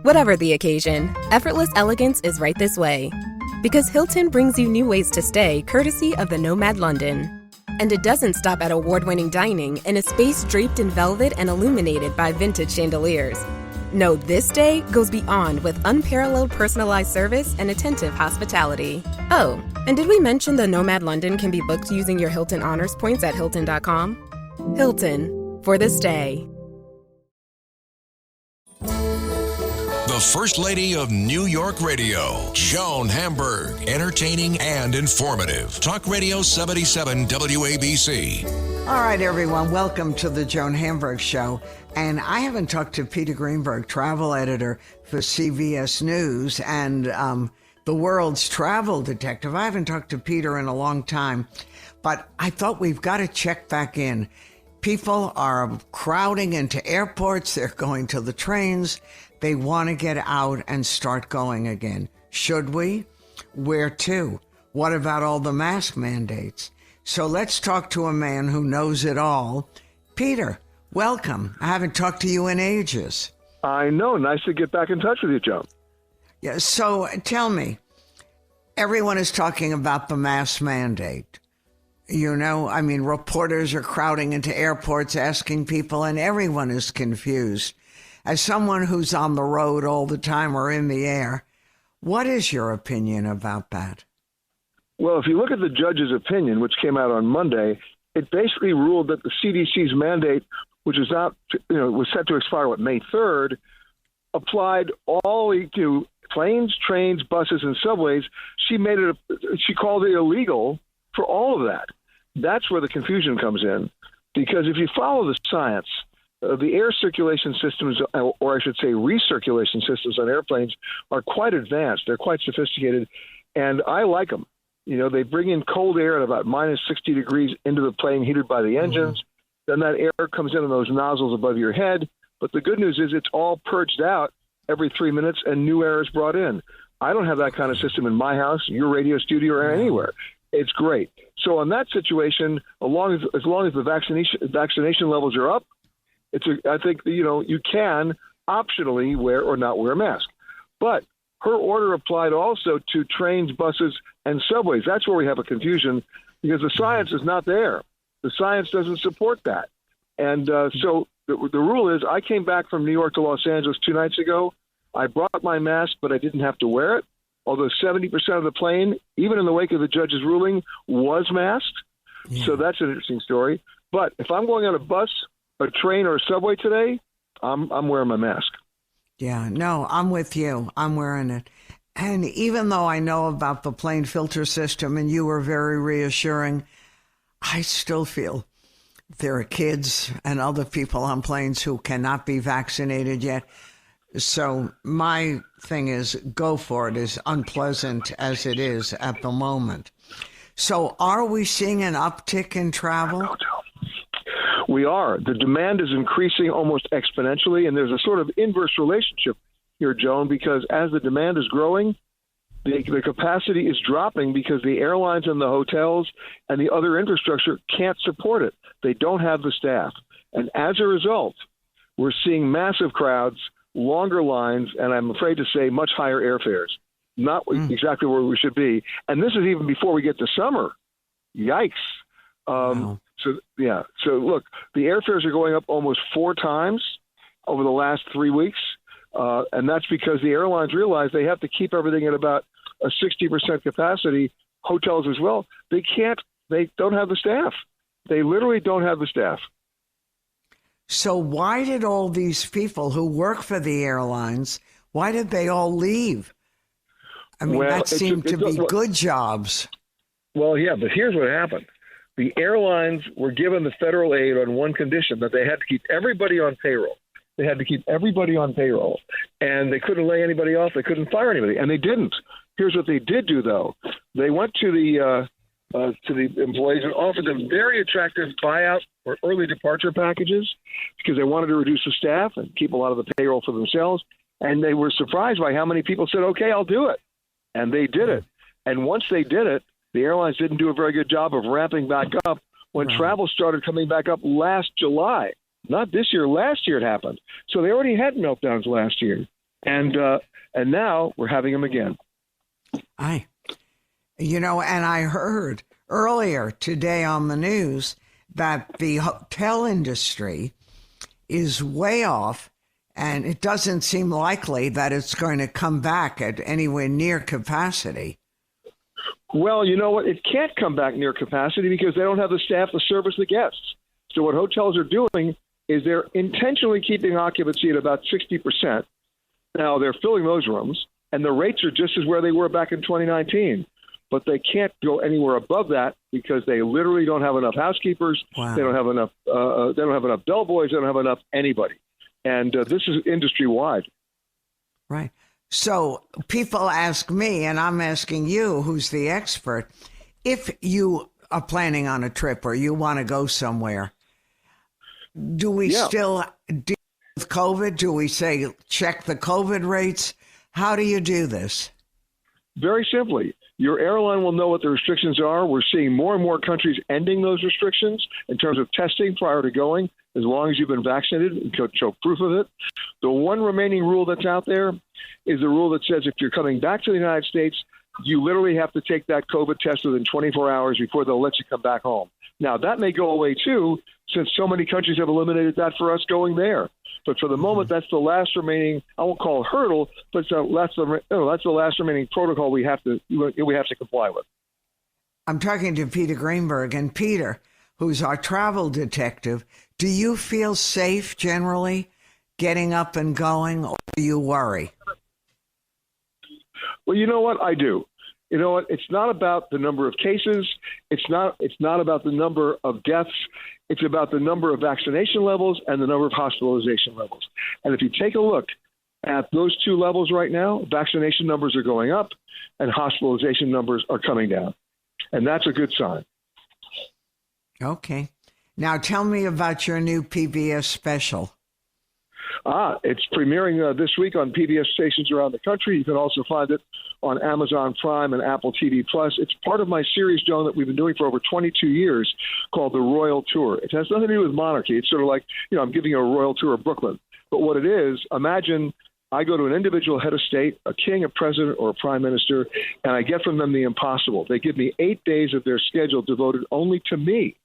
Whatever the occasion, effortless elegance is right this way. Because Hilton brings you new ways to stay courtesy of the Nomad London. And it doesn't stop at award-winning dining in a space draped in velvet and illuminated by vintage chandeliers. No, this day goes beyond with unparalleled personalized service and attentive hospitality. Oh, and did we mention the Nomad London can be booked using your Hilton Honors points at Hilton.com? Hilton, for the stay. The First Lady of New York Radio, Joan Hamburg, entertaining and informative. Talk Radio 77 WABC. All right, everyone, welcome to the Joan Hamburg Show. And I haven't talked to Peter Greenberg, travel editor for CBS News and the world's travel detective. I haven't talked to Peter in a long time, but I thought we've got to check back in. People are crowding into airports. They're going to the trains. They want to get out and start going again. Should we? Where to? What about all the mask mandates? So let's talk to a man who knows it all. Peter, welcome. I haven't talked to you in ages. I know. Nice to get back in touch with you, Joan. Yeah. So tell me, everyone is talking about the mask mandate. You know, I mean, reporters are crowding into airports asking people, and everyone is confused. As someone who's on the road all the time or in the air, what is your opinion about that? Well, if you look at the judge's opinion, which came out on Monday, it basically ruled that the CDC's mandate, which is out, was set to expire, May 3rd, applied all to planes, trains, buses, and subways. She called it illegal for all of that. That's where the confusion comes in, because if you follow the science, the air circulation systems, or I should say recirculation systems on airplanes, are quite advanced. They're quite sophisticated, and I like them. They bring in cold air at about minus 60 degrees into the plane, heated by the engines. Then that air comes in on those nozzles above your head. But the good news is it's all purged out every 3 minutes, and new air is brought in. I don't have that kind of system in my house, your radio studio, or anywhere. It's great. So in that situation, as long as the vaccination levels are up, I think you can optionally wear or not wear a mask. But her order applied also to trains, buses, and subways. That's where we have a confusion, because the science is not there. The science doesn't support that. And so the rule is, I came back from New York to Los Angeles 2 nights ago. I brought my mask, but I didn't have to wear it. Although 70% of the plane, even in the wake of the judge's ruling, was masked. Yeah. So that's an interesting story. But if I'm going on a bus, a train, or a subway today, I'm wearing my mask. Yeah, no, I'm with you. I'm wearing it. And even though I know about the plane filter system, and you were very reassuring, I still feel there are kids and other people on planes who cannot be vaccinated yet. So my thing is, go for it, as unpleasant as it is at the moment. So are we seeing an uptick in travel? We are. The demand is increasing almost exponentially, and there's a sort of inverse relationship here, Joan, because as the demand is growing, the capacity is dropping because the airlines and the hotels and the other infrastructure can't support it. They don't have the staff. And as a result, we're seeing massive crowds, longer lines, and I'm afraid to say much higher airfares. Not exactly where we should be. And this is even before we get to summer. Yikes. Wow. So look, the airfares are going up almost 4 times over the last 3 weeks. And that's because the airlines realize they have to keep everything at about a 60% capacity, hotels as well. They don't have the staff. They literally don't have the staff. So why did all these people who work for the airlines, why did they all leave? I mean, that seemed to be good jobs. Well, yeah, but here's what happened. The airlines were given the federal aid on one condition, that they had to keep everybody on payroll. They had to keep everybody on payroll, and they couldn't lay anybody off. They couldn't fire anybody, and they didn't. Here's what they did do, though. They went to the employees and offered them very attractive buyout or early departure packages because they wanted to reduce the staff and keep a lot of the payroll for themselves. And they were surprised by how many people said, okay, I'll do it. And they did it. And once they did it, the airlines didn't do a very good job of ramping back up when travel started coming back up last July. Not this year, last year it happened. So they already had meltdowns last year. And now we're having them again. And I heard earlier today on the news that the hotel industry is way off, and it doesn't seem likely that it's going to come back at anywhere near capacity. Well, you know what? It can't come back near capacity because they don't have the staff to service the guests. So what hotels are doing is they're intentionally keeping occupancy at about 60%. Now, they're filling those rooms, and the rates are just as where they were back in 2019. But they can't go anywhere above that because they literally don't have enough housekeepers. Wow. They don't have enough. They don't have enough bellboys. They don't have enough anybody. And this is industry wide. Right. So people ask me, and I'm asking you, who's the expert, if you are planning on a trip or you want to go somewhere, do we still deal with COVID? Do we say check the COVID rates? How do you do this? Very simply, your airline will know what the restrictions are. We're seeing more and more countries ending those restrictions in terms of testing prior to going, as long as you've been vaccinated and show proof of it. The one remaining rule that's out there is the rule that says if you're coming back to the United States, you literally have to take that COVID test within 24 hours before they'll let you come back home. Now, that may go away, too, since so many countries have eliminated that for us going there. But for the moment, that's the last remaining, I won't call it hurdle, but that's the last remaining protocol we have to comply with. I'm talking to Peter Greenberg. And Peter, who's our travel detective, do you feel safe generally getting up and going, or do you worry? Well, you know what? I do. You know what? It's not about the number of cases. It's not about the number of deaths. It's about the number of vaccination levels and the number of hospitalization levels. And if you take a look at those two levels right now, vaccination numbers are going up and hospitalization numbers are coming down. And that's a good sign. Okay. Now tell me about your new PBS special. It's premiering this week on PBS stations around the country. You can also find it on Amazon Prime and Apple TV+. It's part of my series, Joan, that we've been doing for over 22 years called The Royal Tour. It has nothing to do with monarchy. It's sort of like, I'm giving you a royal tour of Brooklyn. But what it is, imagine I go to an individual head of state, a king, a president, or a prime minister, and I get from them the impossible. They give me 8 days of their schedule devoted only to me.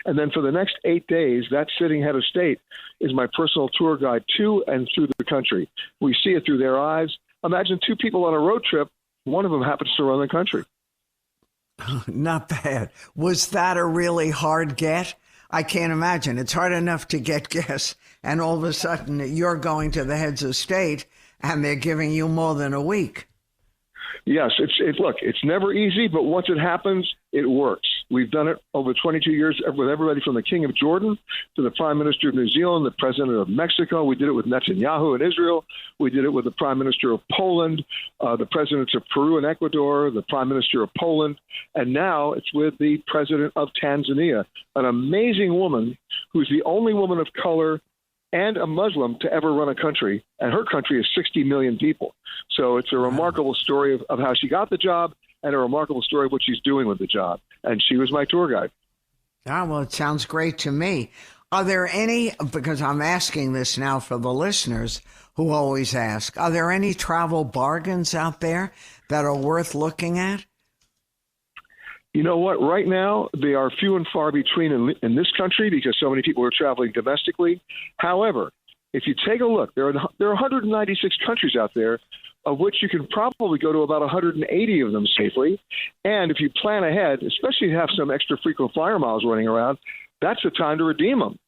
And then for the next 8 days, that sitting head of state is my personal tour guide to and through the country. We see it through their eyes. Imagine two people on a road trip. One of them happens to run the country. Not bad. Was that a really hard get? I can't imagine. It's hard enough to get guests, and all of a sudden you're going to the heads of state, and they're giving you more than a week. Yes, look, it's never easy, but once it happens, it works. We've done it over 22 years with everybody from the King of Jordan to the Prime Minister of New Zealand, the President of Mexico. We did it with Netanyahu in Israel. We did it with the Prime Minister of Poland, the Presidents of Peru and Ecuador, the Prime Minister of Poland, and now it's with the President of Tanzania, an amazing woman who's the only woman of color and a Muslim to ever run a country, and her country is 60 million people. So it's a remarkable story of how she got the job and a remarkable story of what she's doing with the job. And she was my tour guide. Well, it sounds great to me. Are there any, because I'm asking this now for the listeners who always ask, are there any travel bargains out there that are worth looking at? You know what? Right now, they are few and far between in this country because so many people are traveling domestically. However, if you take a look, there are 196 countries out there, of which you can probably go to about 180 of them safely. And if you plan ahead, especially if you have some extra frequent flyer miles running around, that's the time to redeem them.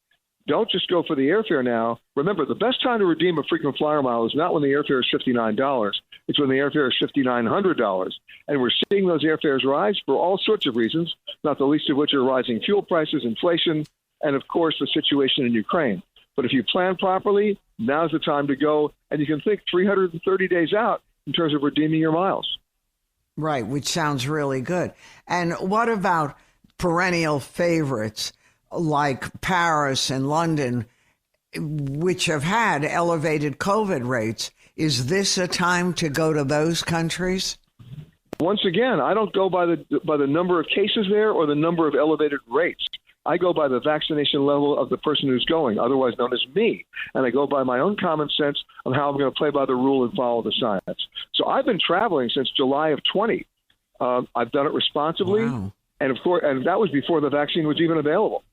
Don't just go for the airfare now. Remember, the best time to redeem a frequent flyer mile is not when the airfare is $59. It's when the airfare is $5,900. And we're seeing those airfares rise for all sorts of reasons, not the least of which are rising fuel prices, inflation, and, of course, the situation in Ukraine. But if you plan properly, now's the time to go, and you can think 330 days out in terms of redeeming your miles. Right, which sounds really good. And what about perennial favorites like Paris and London, which have had elevated COVID rates? Is this a time to go to those countries? Once again, I don't go by the number of cases there or the number of elevated rates. I go by the vaccination level of the person who's going, otherwise known as me. And I go by my own common sense of how I'm going to play by the rule and follow the science. So I've been traveling since July of 20. I've done it responsibly. Wow. And of course, and that was before the vaccine was even available.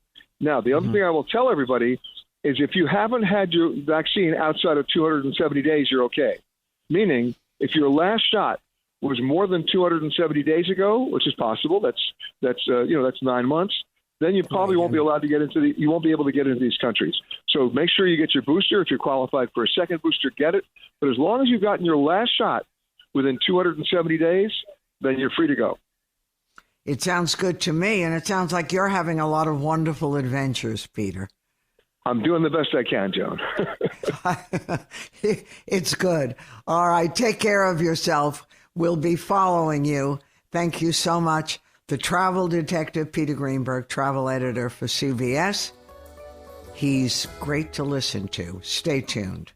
Now, the other thing I will tell everybody is if you haven't had your vaccine outside of 270 days, you're okay. Meaning, if your last shot was more than 270 days ago, which is possible, that's 9 months, then you probably won't be allowed to get into you won't be able to get into these countries. So make sure you get your booster. If you're qualified for a second booster, get it. But as long as you've gotten your last shot within 270 days, then you're free to go. It sounds good to me, and it sounds like you're having a lot of wonderful adventures, Peter. I'm doing the best I can, Joan. It's good. All right, take care of yourself. We'll be following you. Thank you so much. The travel detective, Peter Greenberg, travel editor for CVS. He's great to listen to. Stay tuned.